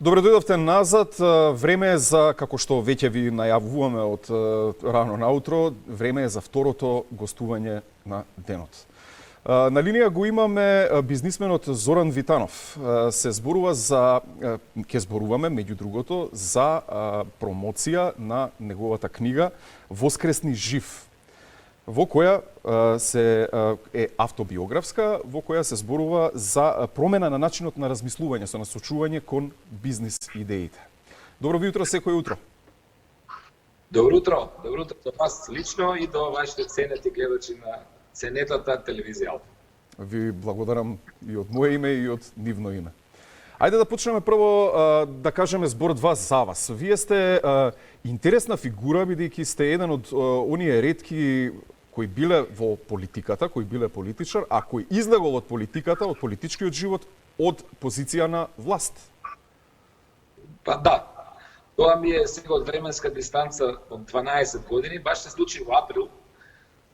Добре дојдовте назад. Време е за, како што веќе ви најавуваме од рано наутро, време е за второто гостување на денот. На линија го имаме бизнисменот Зоран Витанов. Се зборува ќе зборуваме, меѓу другото, за промоција на неговата книга Воскресни жив, во која е автобиографска, во која се зборува за промена на начинот на размислување со насочување кон бизнис идеите. Добро ви утро, секој утро. Добро утро до вас лично и до вашите ценети гледачи на ценетата телевизија. Ви благодарам и од моје име и од нивно име. Ајде да почнеме прво да кажеме збор два за вас. Вие сте интересна фигура, бидејќи сте еден од оние ретки кои биле во политиката, кои биле политичар, а кој излегол од политиката, од политичкиот живот, од позиција на власт. Па да, тоа ми е сега од временска дистанца од 12 години, баш се случи во април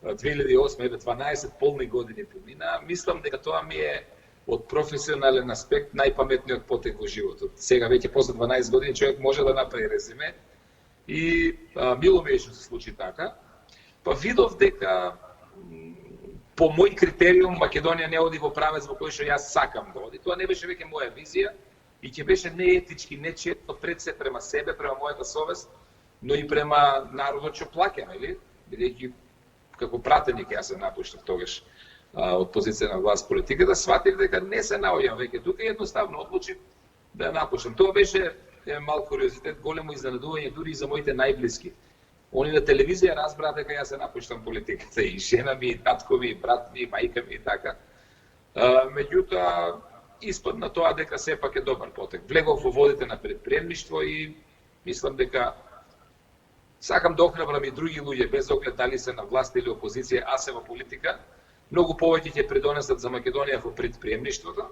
2008, 12 полни години помина. Мислам дека тоа ми е од професионален аспект најпаметниот потек во животот. Сега веќе после 12 години човек може да направи резиме и мило ми е што се случи така. Па видов дека по мој критериум Македонија не оди во правец во кој што јас сакам да оди. Тоа не беше веќе моја визија и ќе беше неетички, нечестно пред се према себе, према мојата совест, но и према народот што плаќа, нели? Бидејќи како пратеник јас се напуштав тогаш од позиција на власт политиката, сватив дека не се наоѓам веќе тука и едноставно одлучив да ја напуштам. Тоа беше мал куриозитет, големо изненадување дури и за моите најблиски. Они на телевизија разбраа дека јас се напуштам политиката, и жена ми, и татко ми, и брат ми, и мајка ми и така. Меѓутоа, испадна тоа дека сепак е добар потек. Влегов во водите на предприемништво и мислам дека сакам да охрабрам и други луѓе, без оглед дали се на власт или опозиција, а се во политика, многу повеќе ќе придонесат за Македонија во предприемништвото.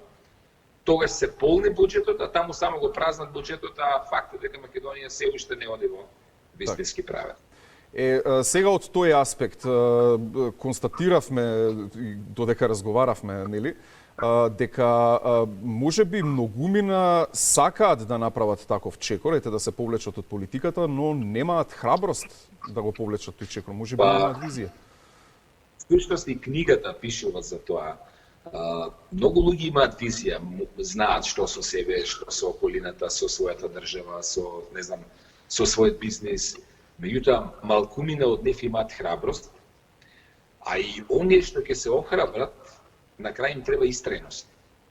Тогаш се полни буџетот, а таму само го празнат буџетот, а факт е дека Македонија се уште не оди во вистински правец. Сега од тој аспект констатиравме, додека разговаравме, нели, дека можеби многумина сакаат да направат таков чекор, да се повлечат од политиката, но немаат храброст да го повлечат тој чекор. Можеби немаат визија. Всушност и книгата пишува за тоа. Многу луѓе имаат визија, знаат што со себе, што со околината, со својата држава, со својот бизнис. Меѓутоа, малкумина од нив имаат храброст, а и оние што ќе се охрабрат, на крај им треба истреност,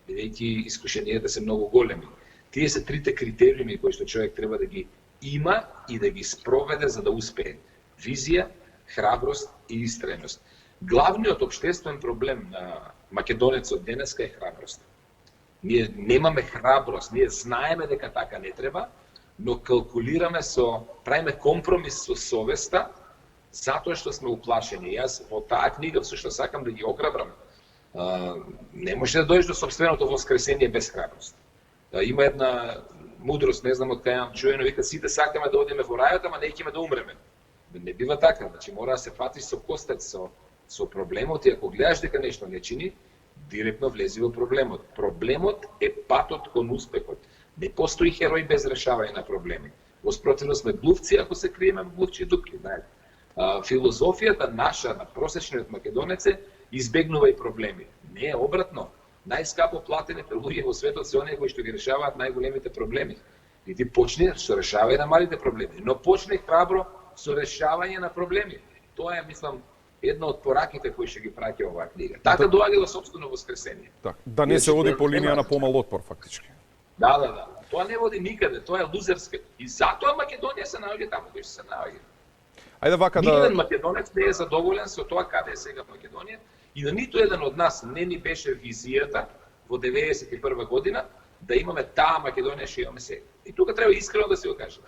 бидејќи искушенијата се многу големи. Тие се трите критериуми кои што човек треба да ги има и да ги спроведе за да успее. Визија, храброст и истреност. Главниот општествен проблем на македонецот денеска е храброст. Ние немаме храброст, ние знаеме дека така не треба, но калкулираме правиме компромис со совеста, затоа што сме уплашени. Јас во таа книга всушност сакам да ги охрабрам. Не може да дојдеш до сопственото воскресение без храброст. Има една мудрост, не знам од кај јам чуено, вика сите сакаме да одиме во рајот, ама неќеме да умреме. Не бива така, значи мора да се фатиш со костец со проблемот и ако гледаш дека нешто не чини, директно влези во проблемот. Проблемот е патот кон успехот. Не постои херој без решавање на проблеми. Во спротивно сме глувци ако се криеме во глувчи дупки. Филозофијата наша на просечниот македонец е избегнувај проблеми. Не е обратно. Најскапо платените луѓе во светот се оние кои што ги решаваат најголемите проблеми. И ти почни со решавање на малите проблеми, но почни храбро со решавање на проблеми. Тоа е, мислам, една од пораките кои ќе ги праќа оваа книга. Така доаѓа до сопствено воскресение. Да не се оди по линија на помал отпор фактички. Да. Тоа не води никаде, тоа е лузерска. И затоа Македонија се наоѓа таму кај што се наоѓа. Ајде вака да Никеден македонец не е задоволен со тоа каде е сега Македонија и на ниту еден од нас не ни беше визијата во 91 година да имаме таа Македонија што имаме сега. И тука треба искрено да се го кажеме.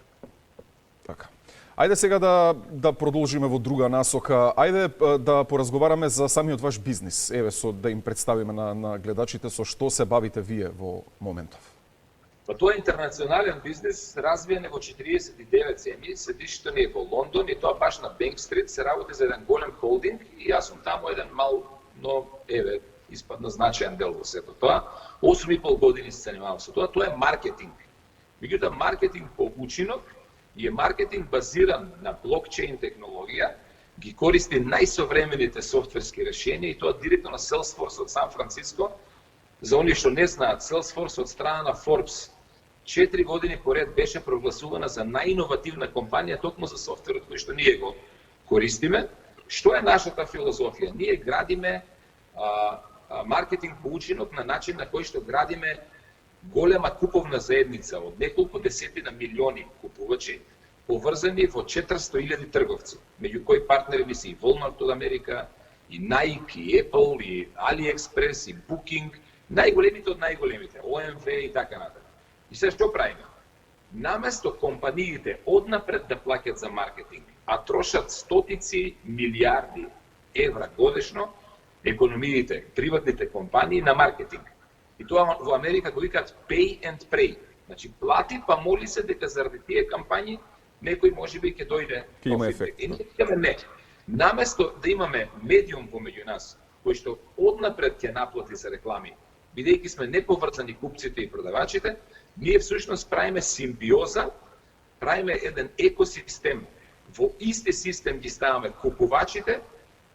Така. Ајде сега да продолжиме во друга насока. Ајде да поразговараме за самиот ваш бизнис. Еве да им представиме на гледачите со што се бавите вие во моментов. Па тоа е интернационален бизнис, развиен во 49 земји, седишто ни е во Лондон и тоа баш на Банк Стрит, се работи за еден голем холдинг и јас сум таму еден мал, но испадна значаен дел во сето тоа. 8,5 години се занимавам со тоа, тоа е маркетинг. Меѓутоа, маркетинг по учинок е маркетинг базиран на блокчейн технологија, ги користи најсовремените софтверски решенија и тоа директно на Salesforce од Сан Франциско. За оние што не знаат, Salesforce од страна на Forbes 4 години поред беше прогласувана за најиновативна компанија токму за софтверот кој што ние го користиме. Што е нашата филозофија? Ние градиме маркетинг по учинок на начин на кој што градиме голема куповна заедница од неколку десетина милиони купувачи, поврзани во 400.000 трговци, меѓу кои партнери се и Walmart од Америка, и Nike, и Apple, и AliExpress, и Booking, најголемите од најголемите, OMV и така натаму. И сега што правиме? Наместо компаниите однапред да плаќат за маркетинг, а трошат стотици милиарди евра годишно, економиите, приватните компании на маркетинг. И тоа во Америка го викаат pay and pray. Значи, плати па моли се дека заради тие кампањи некој можеби ќе дојде ќе има ефект. И ние викаме не. Наместо да имаме медиум помеѓу нас, кој што однапред ќе наплати за реклами, бидејќи сме неповрзани купците и продавачите, ние всушност правиме симбиоза, правиме еден екосистем. Во исти систем ги ставаме купувачите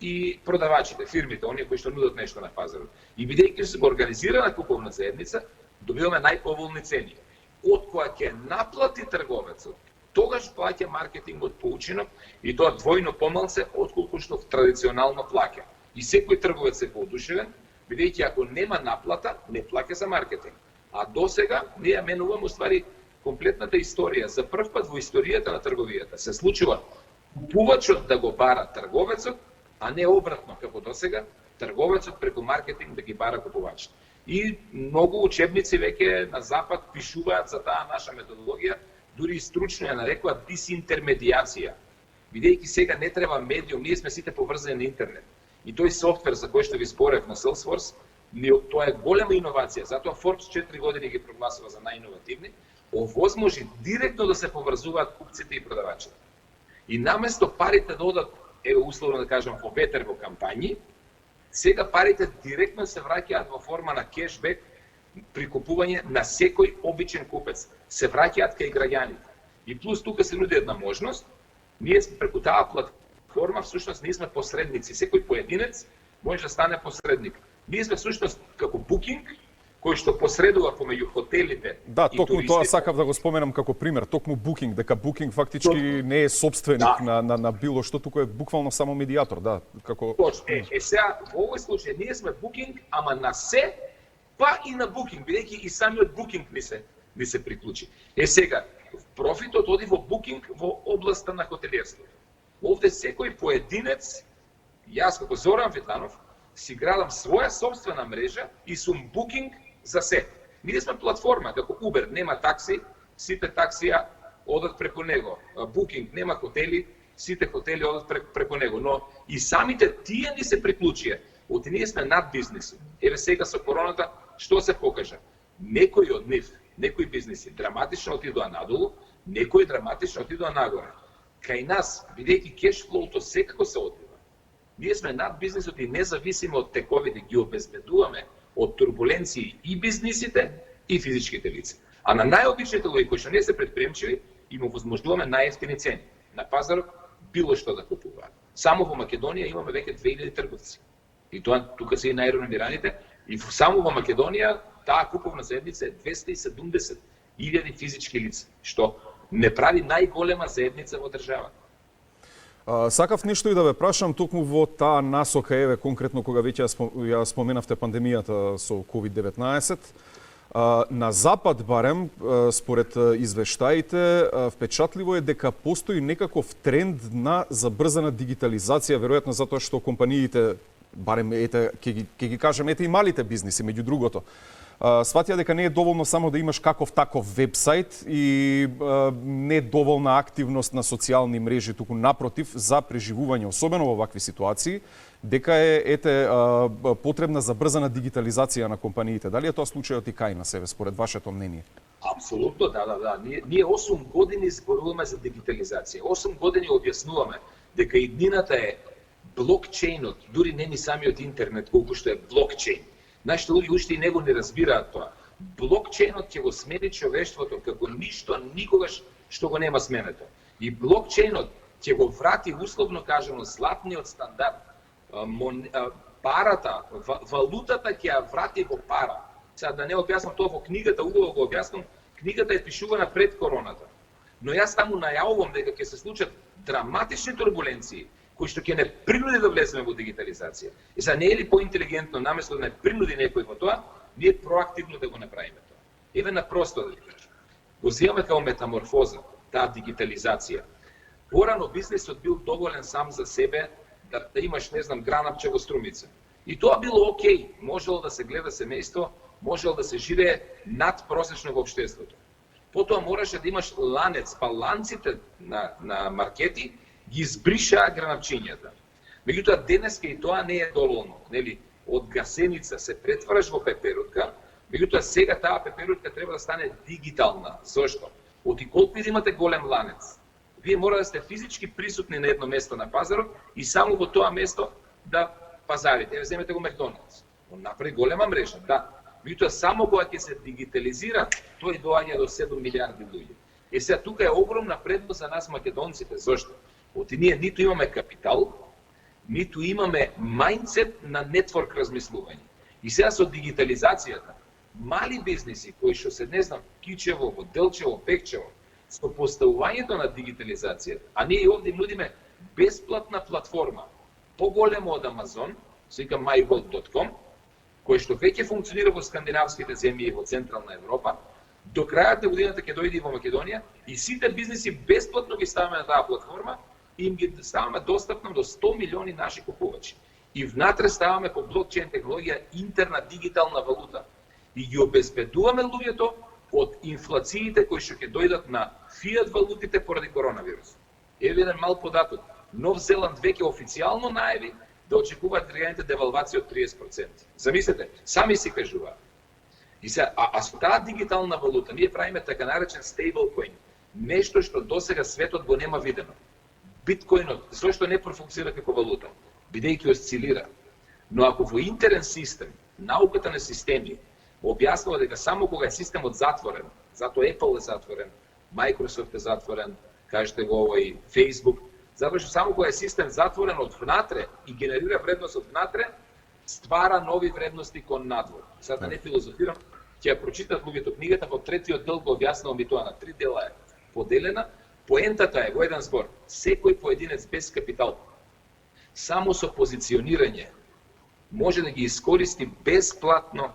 и продавачите, фирмите, оние кои што нудат нешто на пазарот. И бидејќи се организирана куповна заедница, добиваме најповолни цени. Од која ќе наплати трговецот, тогаш плаќа маркетингот по учинок и тоа двојно помалце отколку што традиционално плаќа. И секој трговец е воодушевен, бидејќи ако нема наплата, не плаќа за маркетинг. А досега ние менуваме уствари комплетната историја. За прв пат во историјата на трговијата се случува купувачот да го бара трговецот, а не обратно како досега, трговецот преку маркетинг да ги бара купувачот. И многу учебници веќе на запад пишуваат за таа наша методологија, дури и стручно ја нарекуваат дисинтермедијација. Бидејќи сега не треба медиум, ние сме сите поврзани на интернет. И тој софтвер за кој што ви спорев на Salesforce, тоа е голема иновација, затоа Forbes 4 години ги прогласува за најиновативни, овозможи директно да се поврзуваат купците и продавачите. И наместо парите да одат, условно да кажам, во ветер во кампањи, сега парите директно се враќаат во форма на кешбек при купување на секој обичен купец. Се враќаат кај граѓаните. И плюс тука се нуди една можност, ние преку таа платформа, всушност ние сме посредници, секој поединец може да стане посредник. Ние сме всушност како Booking, кој што посредува помеѓу хотелите да, и токму туристите. тоа сакав да го споменам како пример, токму Booking, дека Booking фактички не е собственик на било што, туку е буквално само медијатор, да, како Точно. Сега во овој случај ние сме Booking, ама на се, па и на Booking, бидејќи и самиот Booking ни се приклучи. Сега профитот оди во Booking во областа на хотелиерството. Овде секој поединец, јас како Зоран Ветанов, си градам своја собствена мрежа и сум Booking за се. Ние сме платформа, како Uber, нема такси, сите таксија одат преку него. Booking нема хотели, сите хотели одат преку него. Но и самите тие ни се приклучија. Оти ние сме над бизниси. Еве сега со короната, што се покажа? Некои од нив, некои бизниси драматично отидоа надолу, некои драматично отидоа нагоре. Кај нас, бидејќи кешфлоуто секако се одбива, ние сме над бизнисот и независимо од тековите ги обезбедуваме од турбуленции и бизнисите и физичките лица. А на најобичните луѓе кои што не се предприемчиви, им овозможуваме најевтини цени. На пазарот било што да купуваат. Само во Македонија имаме веќе 2000 трговци. И тоа тука се и најреnomираните. И само во Македонија таа куповна заедница е 270.000 физички лица, што не прави најголема заедница во државата. Сакав нешто и да ве прашам токму во таа насока, еве конкретно кога веќе ја споменавте пандемијата со COVID-19. На запад барем, според извештаите, впечатливо е дека постои некаков тренд на забрзана дигитализација, веројатно затоа што компаниите, барем ќе ги кажем, и малите бизниси, меѓу другото, сватија дека не е доволно само да имаш каков таков вебсайт и не доволна активност на социјални мрежи, туку напротив, за преживување, особено во вакви ситуации, дека е потребна забрзана дигитализација на компаниите. Дали е тоа случајот и кај на себе, според вашето мнение? Апсолутно, да. Ние 8 години зборуваме за дигитализација. 8 години објаснуваме дека иднината е блокчейнот, дури не ни самиот интернет, колку што е блокчейн. Нашите луѓе уште и него не разбираат тоа. блокчейнот ќе го смени човештвото како ништо никогаш што го нема сменето. И блокчейнот ќе го врати, условно кажано, златниот стандард, парата, валутата ќе ја врати во пара. Сега да не објаснам тоа во книгата, убаво го објаснам, книгата е пишувана пред короната. Но јас таму најавувам дека ќе се случат драматични турбуленции, кои што ќе не принуди да влеземе во дигитализација. И сега не е ли поинтелигентно, наместо да не принуди некој во тоа, ние проактивно да го направиме тоа. Еве на просто да ви кажам. Го земаме како метаморфоза, таа дигитализација. Порано бизнисот бил доволен сам за себе да имаш, не знам, гранапче во струмица. И тоа било окей, можело да се гледа семејство, можело да се живее надпросечно во општеството. Потоа мораше да имаш ланец, па ланците на маркети ги избришаа гранапчињата. Меѓутоа денеска и тоа не е доволно, нели? Од гасеница се претвараш во пеперутка, меѓутоа сега таа пеперутка треба да стане дигитална. Зошто? Оти колку да имате голем ланец, вие мора да сте физички присутни на едно место на пазарот и само во тоа место да пазарите. Еве земете го Макдоналдс. Он направи голема мрежа, да. Меѓутоа само кога ќе се дигитализира, тој доаѓа до 7 милиарди луѓе. И сега тука е огромна предност за нас македонците. Зошто? Оти ние ниту имаме капитал, ниту имаме мајндсет на нетворк размислување. И сега со дигитализацијата, мали бизниси кои што се, не знам, Кичево, во Делчево, Пекчево, со поставувањето на дигитализацијата, а ние овде нудиме бесплатна платформа, поголемо од Амазон, се вика mygold.com, кој што веќе функционира во скандинавските земји и во Централна Европа, до крајот на годината ќе дојде и во Македонија и сите бизниси бесплатно ги ставаме на таа платформа и им ги ставаме достапно до 100 милиони наши купувачи. И внатре ставаме по блокчейн технологија интерна дигитална валута и ги обезбедуваме луѓето од инфлациите кои што ќе дојдат на фиат валутите поради коронавирус. Еве еден мал податок. Нов Зеланд веќе официјално најави да очекуваат граѓаните девалвација од 30%. Замислете, сами си кажуваат. И се, со таа дигитална валута ние правиме така наречен стейблкоин, нешто што досега светот го нема видено. Биткоинот, зошто не профункцира како валута? Бидејќи осцилира. Но ако во интерен систем, науката на системи, објаснува дека само кога е системот затворен, затоа Apple е затворен, Microsoft е затворен, кажете го овој Facebook, затоа што само кога е систем затворен од внатре и генерира вредност од внатре, ствара нови вредности кон надвор. Сега да не филозофирам, ќе ја прочитат луѓето книгата, во третиот дел го објаснувам и тоа, на 3 дела е поделена. Поентата е во еден збор, секој поединец без капитал, само со позиционирање, може да ги искористи бесплатно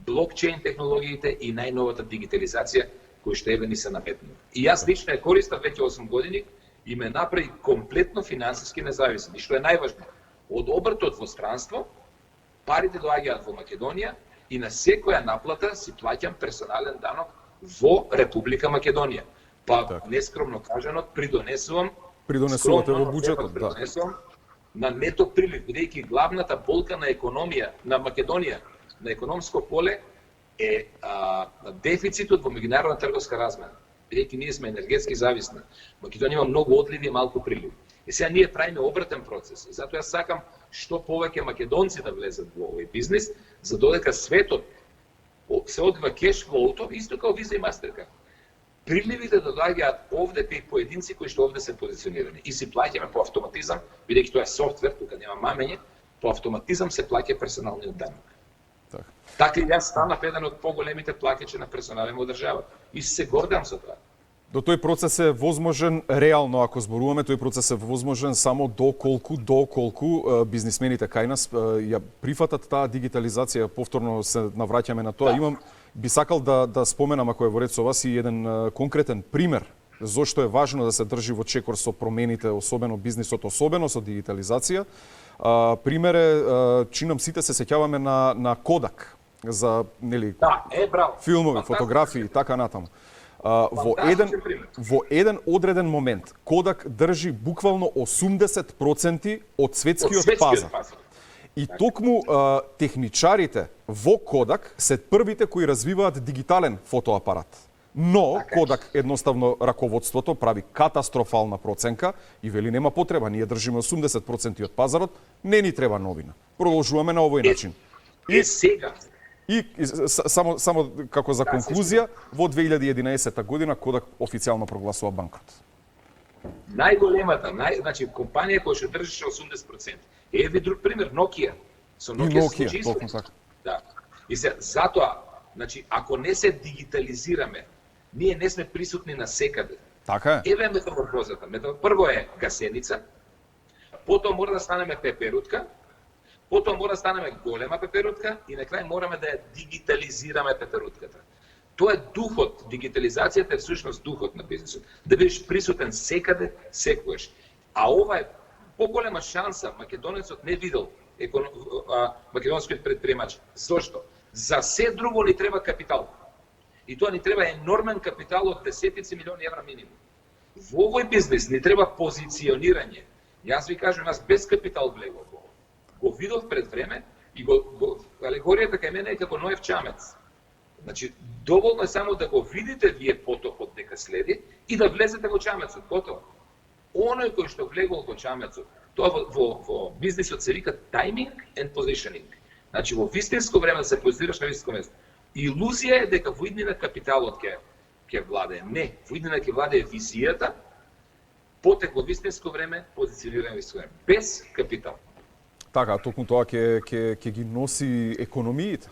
блокчейн технологиите и најновата дигитализација кои што еве ни се наметнува. И јас лично ја користам веќе 8 години и ме направи комплетно финансиски независен. И што е најважно, од обртот во странство, парите доаѓаат во Македонија и на секоја наплата си плаќам персонален данок во Република Македонија. Па, нескромно кажано, придонесувате во буџетот, да. На нето прилив, бидејќи главната болка на економија на Македонија, на економско поле е дефицитот во меѓународна трговска размена. Бидејќи ние сме енергетски зависни. Македонија има многу одливи и малку прилив. И сега ние правиме обратен процес. Затоа јас сакам што повеќе македонци да влезат во овој бизнис, за додека светот се одвива кеш флоуто, исто како Visa и Mastercard. Приливите да доаѓаат овде кај поединци кои што овде се позиционирани и си плаќаме по автоматизам, бидејќи тоа е софтвер, тука нема мамење, по автоматизам се плаќа персоналниот данок. Така и јас станав еден од поголемите плаќачи на персонален во државата и се гордам со тоа. До тој процес е возможен реално, ако зборуваме, тој процес е возможен само доколку бизнисмените кај нас ја прифатат таа дигитализација, повторно се навраќаме на тоа. Имам би сакал да споменам, ако е во ред со вас, и еден конкретен пример зошто е важно да се држи во чекор со промените, особено бизнисот, особено со дигитализација. Пример е, чинам сите се сеќаваме на Кодак за, нели, филмови, фотографии и така натаму. Во еден одреден момент Кодак држи буквално 80% од светскиот пазар. И токму техничарите во Кодак се првите кои развиваат дигитален фотоапарат. Но Кодак едноставно раководството прави катастрофална проценка и вели нема потреба, ние држиме 80% од пазарот, не ни треба новина. Продолжуваме на овој начин. Сега само како за Да, конклузија, во 2011 година Кодак официјално прогласува банкрот. Најголемата, значи компанија која што држеше 80%. Еви друг пример, Nokia. Со Nokia, Nokia, толку така. Да. И се затоа, значи ако не се дигитализираме, ние не сме присутни на секаде. Така е. Еве метаморфозата. Прво е гасеница, потоа мора да станеме пеперутка, потоа мора да станеме голема пеперутка и на крај мораме да ја дигитализираме пеперутката. Тоа е духот, дигитализацијата е всушност духот на бизнисот. Да бидеш присутен секаде, секогаш. А ова е поголема шанса, македонецот не видел македонскиот предприемач. Зошто? За се друго ни треба капитал. И тоа ни треба енормен капитал од десетици милиони евра минимум. Во овој бизнес ни треба позиционирање. Јас ви кажам, нас без капитал влегов во. Го видов пред време и алегоријата кај мене е како Ноев чамец. Значи, доволно е само да го видите вие потопот дека следи и да влезете во чамецот, готово. Оној кој што влегол во чамецот, тоа во бизнисот се вика timing and positioning. Значи, во вистинско време да се позиционираш на вистинско место. Илузија е дека во иднина капиталот ќе владее. Не, во иднина ќе владее визијата, потек во вистинско време, позиционирање во вистинско време. Без капитал. Така, токму тоа ќе ги носи економиите.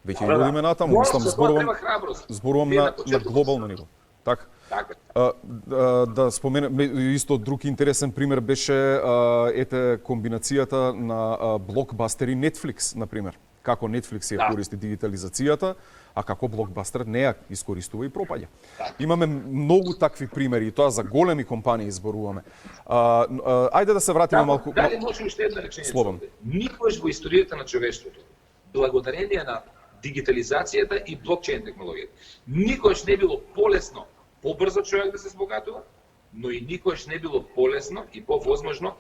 Веќе ги одиме натаму, мислам, зборувам на глобално ниво. Така. Да споменем, исто друг интересен пример беше комбинацијата на Блокбастер и Netflix, например. Како Netflix ја користи дигитализацијата, а како Блокбастер не ја искористува и пропаѓа. Имаме многу такви примери, и тоа за големи компании зборуваме. Ајде да се вратиме малку... Дали може уште една реченица? Никогаш во историјата на човештвото, благодарение на дигитализацијата и блокчейн технологијата, никогаш не било полесно, побрзо човек да се збогатува, но и никогаш не било полесно и повозможно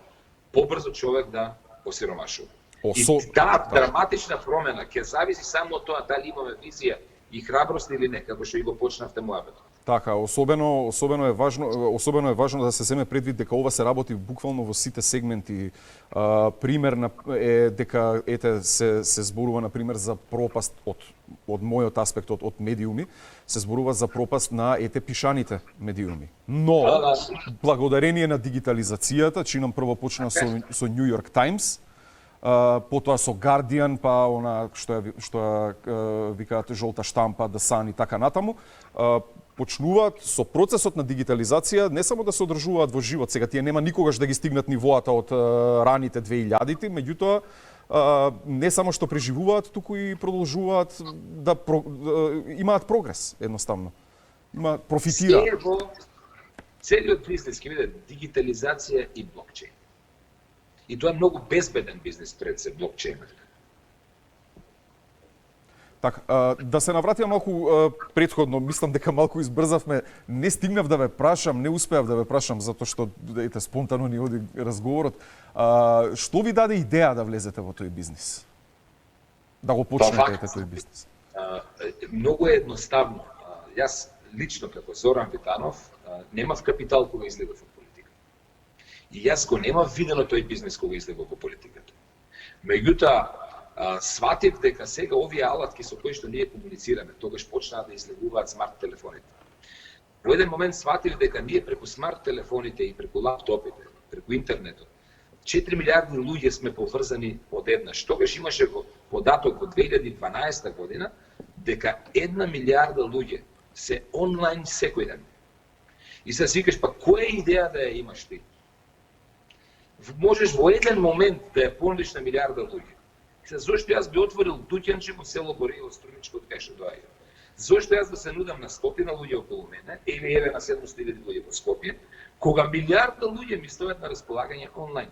побрзо човек да осиромашува. И таа драматична промена ќе зависи само од тоа дали имаме визија и храброст или не, како што и го почнавте мојабето. Така, особено е важно да се земе предвид дека ова се работи буквално во сите сегменти. Пример е дека се зборува на пример за пропаст од мојот аспект од медиуми, се зборува за пропаст на пишаните медиуми. Но благодарение на дигитализацијата, чинам прво почна со New York Times, потоа со Guardian, па она што викаат жолта штампа, The Sun и така натаму, почнуваат со процесот на дигитализација не само да се одржуваат во живот, сега тие нема никогаш да ги стигнат нивоата од раните 2000-ти, меѓутоа не само што преживуваат, туку и продолжуваат да имаат прогрес, едноставно. Профитираат. Целиот бизнес ќе биде дигитализација и блокчейн. И тоа е многу безбеден бизнес пред се блокчейнот. Така, да се навратиме малку претходно, мислам дека малку избрзавме, не стигнав да ве прашам, не успеав да ве прашам затоа што спонтано ни оди разговорот. Што ви даде идеја да влезете во тој бизнес? Да го почнете тој бизнес? Многу е едноставно. Јас лично како Зоран Витанов немав капитал кога излегов од политика. И јас го немав видено тој бизнес кога излегов во политиката. Меѓутоа, сватив дека сега овие алатки со кои што ние комуницираме, тогаш почнаа да излегуваат смарт телефоните. Во еден момент сватив дека ние преку смарт телефоните и преку лаптопите, преку интернетот, 4 милиарди луѓе сме поврзани одеднаш. Тогаш имаше податок во 2012 година дека 1 милиарда луѓе се онлайн секој ден. И се викаш, па која идеја да ја имаш ти? Можеш во еден момент да ја понудиш на милиарда луѓе. Зошто јас би отворил дуќанче во село Борејово, Струмичко, од кај што доаѓам? Зошто јас да се нудам на 100 луѓе околу мене, или еве на 700.000 луѓе во Скопје, кога милиарда луѓе ми стојат на располагање онлайн?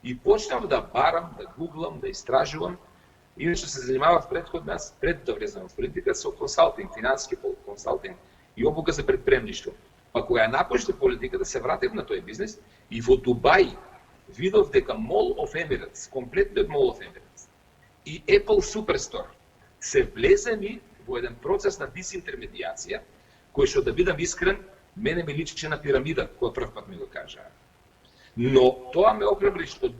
И почнав да барам, да гуглам, да истражувам, иначе се занимавав пред да влезам во политика, со консалтинг, финансиски консалтинг и обука за предприемништво. Па кога ја напуштив политиката, се вратив на тој бизнес и во Дубај видов дека Mall of Emirates, комплетниот Mall of Emirates, и Apple Superstore се влезени во еден процес на дисинтермедијација, кој што да бидам искрен, мене ми личи на пирамида, која прв пат ми го кажаа. Но тоа ме окребри што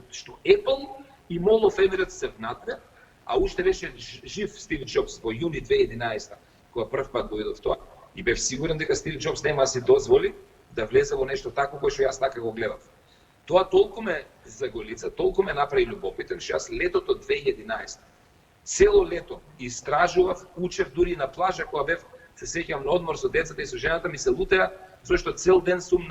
Apple и Mall of Emirates се внатре а уште беше жив Стив Джобс во јуни 2011 кога прв пат го видов тоа. И бев сигурен дека Стив Джобс нема да си дозволи да влезе во нешто такво кое што јас така го гледав. Тоа толку ме заголица, толку ме направи любопитен, што јас летото 2011 цело лето истражував, учев дури на плажа кога бев, се сеќавам на одмор со децата и со жената ми се лутеа, зашто цел ден сум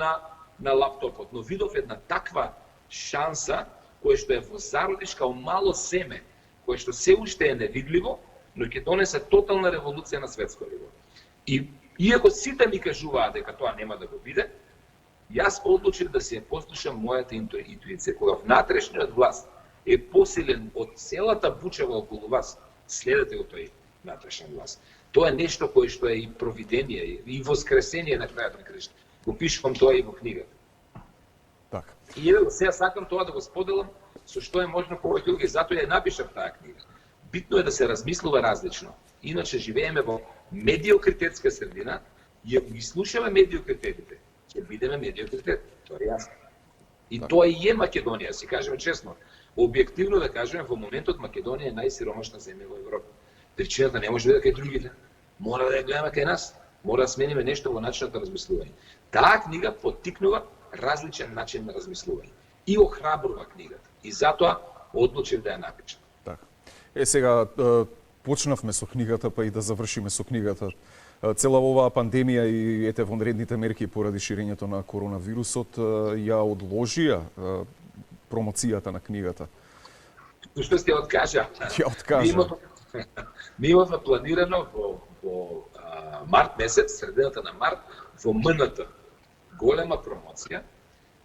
на лаптопот, но видов една таква шанса која што е во зародиш као мало семе, кое што се уште е невидливо, но ќе донесе тотална револуција на светско ниво. И иако сите ми кажуваа дека тоа нема да го биде, јас одлучив да се послушам мојата интуиција, кога внатрешниот глас е посилен од целата бучава околу вас, следете го тој внатрешен глас. Тоа е нешто кое што е и провидение, и воскресение на крајот на крајшта. Го пишувам тоа и во книгата. Така. И еве сега сакам тоа да го споделам со што е можно повеќе луѓе, затоа ја напишав таа книга. Битно е да се размислува различно. Иначе живееме во медиокритетска средина, и ако ги слушаме медиокритетите, ќе бидеме медиокритет, тоа е јасно. И тоа и е Македонија, си кажеме честно. Објективно да кажеме, во моментот Македонија е најсиромашна земја во Европа. Причината не може да биде кај другите. Мора да ја гледаме кај нас. Мора да смениме нешто во начинот на размислување. Таа книга поттикнува различен начин на размислување и охрабрува книгата. И затоа одлучив да ја напишам. Така. Сега почнавме со книгата, па и да завршиме со книгата. Цела оваа пандемија и ете вонредните мерки поради ширењето на коронавирусот ја одложија промоцијата на книгата. Што сте откажа? Ја откажа. Ми имавме планирано во март месец, средината на март, во МНТ. Голема промоција,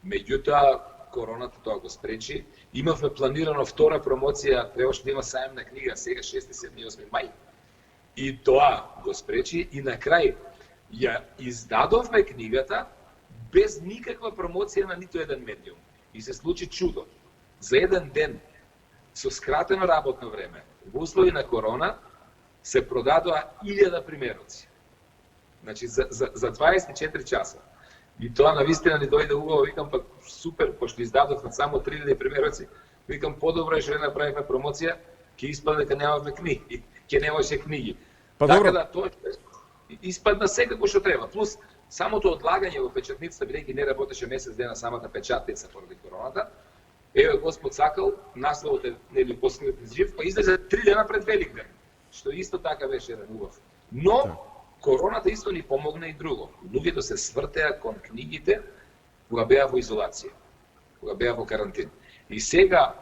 меѓутоа короната тоа го спречи. Имавме планирано втора промоција, треба што да има сајм на книга, сега 6, 7 и 8 мај. И тоа го спречи и на крај ја издадовме книгата без никаква промоција на ниту еден медиум. И се случи чудо. За еден ден, со скратено работно време, во услови на корона, се продадоа 1000 примероци. Значи, за 24 часа. И тоа навистина ни дојде убаво, викам, па супер, пошто издадовме само 3000 примероци, викам, подобро е што не направивме промоција, ќе испадне дека немавме книги, ќе немаше книги. Па така добро. да тоа испадна секако што треба. Плюс самото одлагање во печатницата, бидејќи не работеше месец дена самата печатница поради короната, еве Господ сакал, насловот е нели последниот жив, па излезе 3 дена пред Великден, што исто така беше еден убав. Но короната исто ни помогна и друго. Луѓето се свртеа кон книгите кога беа во изолација, кога беа во карантин. И сега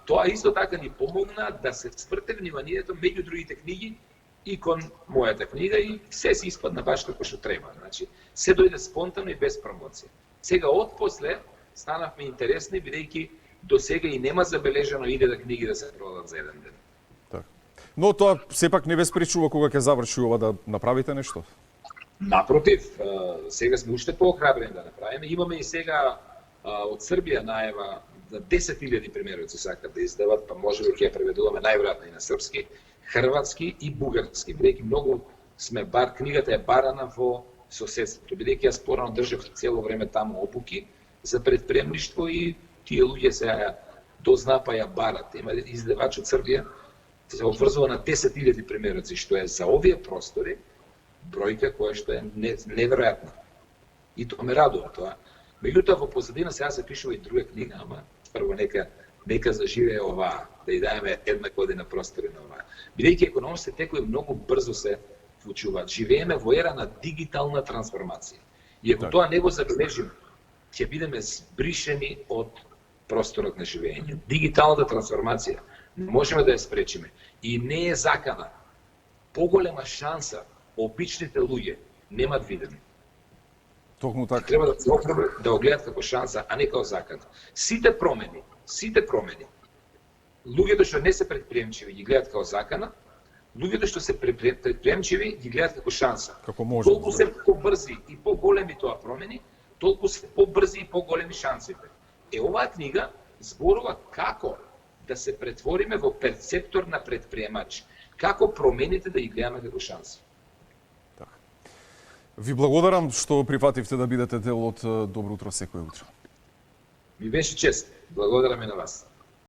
тоа исто така ни помогна да се сврте вниманието меѓу другите книги и кон мојата книга и се си испадна баш како што треба. Значи, се дојде спонтано и без промоција. Сега отпосле станавме интересни бидејќи до сега и нема забележано 1000 книги да се продадат за еден ден. Така. Но тоа сепак не ве спречува кога ќе заврши ова да направите нешто? Напротив, сега сме уште поохрабрени да направиме. Имаме и сега од Србија најава за 10.000 примероци сакат да издават, па може би ќе преведуваме најверојатно и на српски, хрватски и бугарски. Бидејќи многу сме книгата е барана во соседството. Бидејќи јас порано држав цело време таму обуки за предприемништво и тие луѓе се дозна па ја барат. Има издавач од Србија се обврзува на 10.000 примероци, што е за овие простори бројка која што е неверојатна. И тоа ме радува тоа. Меѓутоа во позадина сега се пишува и друга книга, ама прво нека заживее оваа, да ја даеме една година простори на оваа. Бидејќи економските текови многу брзо се случуваат. Живееме во ера на дигитална трансформација. И ако тоа не го забележиме, ќе бидеме збришени од просторот на живење. Дигиталната трансформација не можеме да ја спречиме. И не е закана. Поголема шанса обичните луѓе немат видени. Токму така. Треба да се охрабрат да го гледат како шанса, а не како закана. Сите промени, луѓето што не се предприемчиви ги гледат како закана, луѓето што се предприемчиви ги гледат како шанса. Како може. Толку се побрзи и поголеми тоа промени, толку се побрзи и поголеми шансите. Оваа книга зборува како да се претвориме во перцептор на предприемач. Како промените да ги гледаме како шанси. Така. Ви благодарам што прифативте да бидете дел од Добро утро секој утро. Ми беше чест. Благодарам и на вас.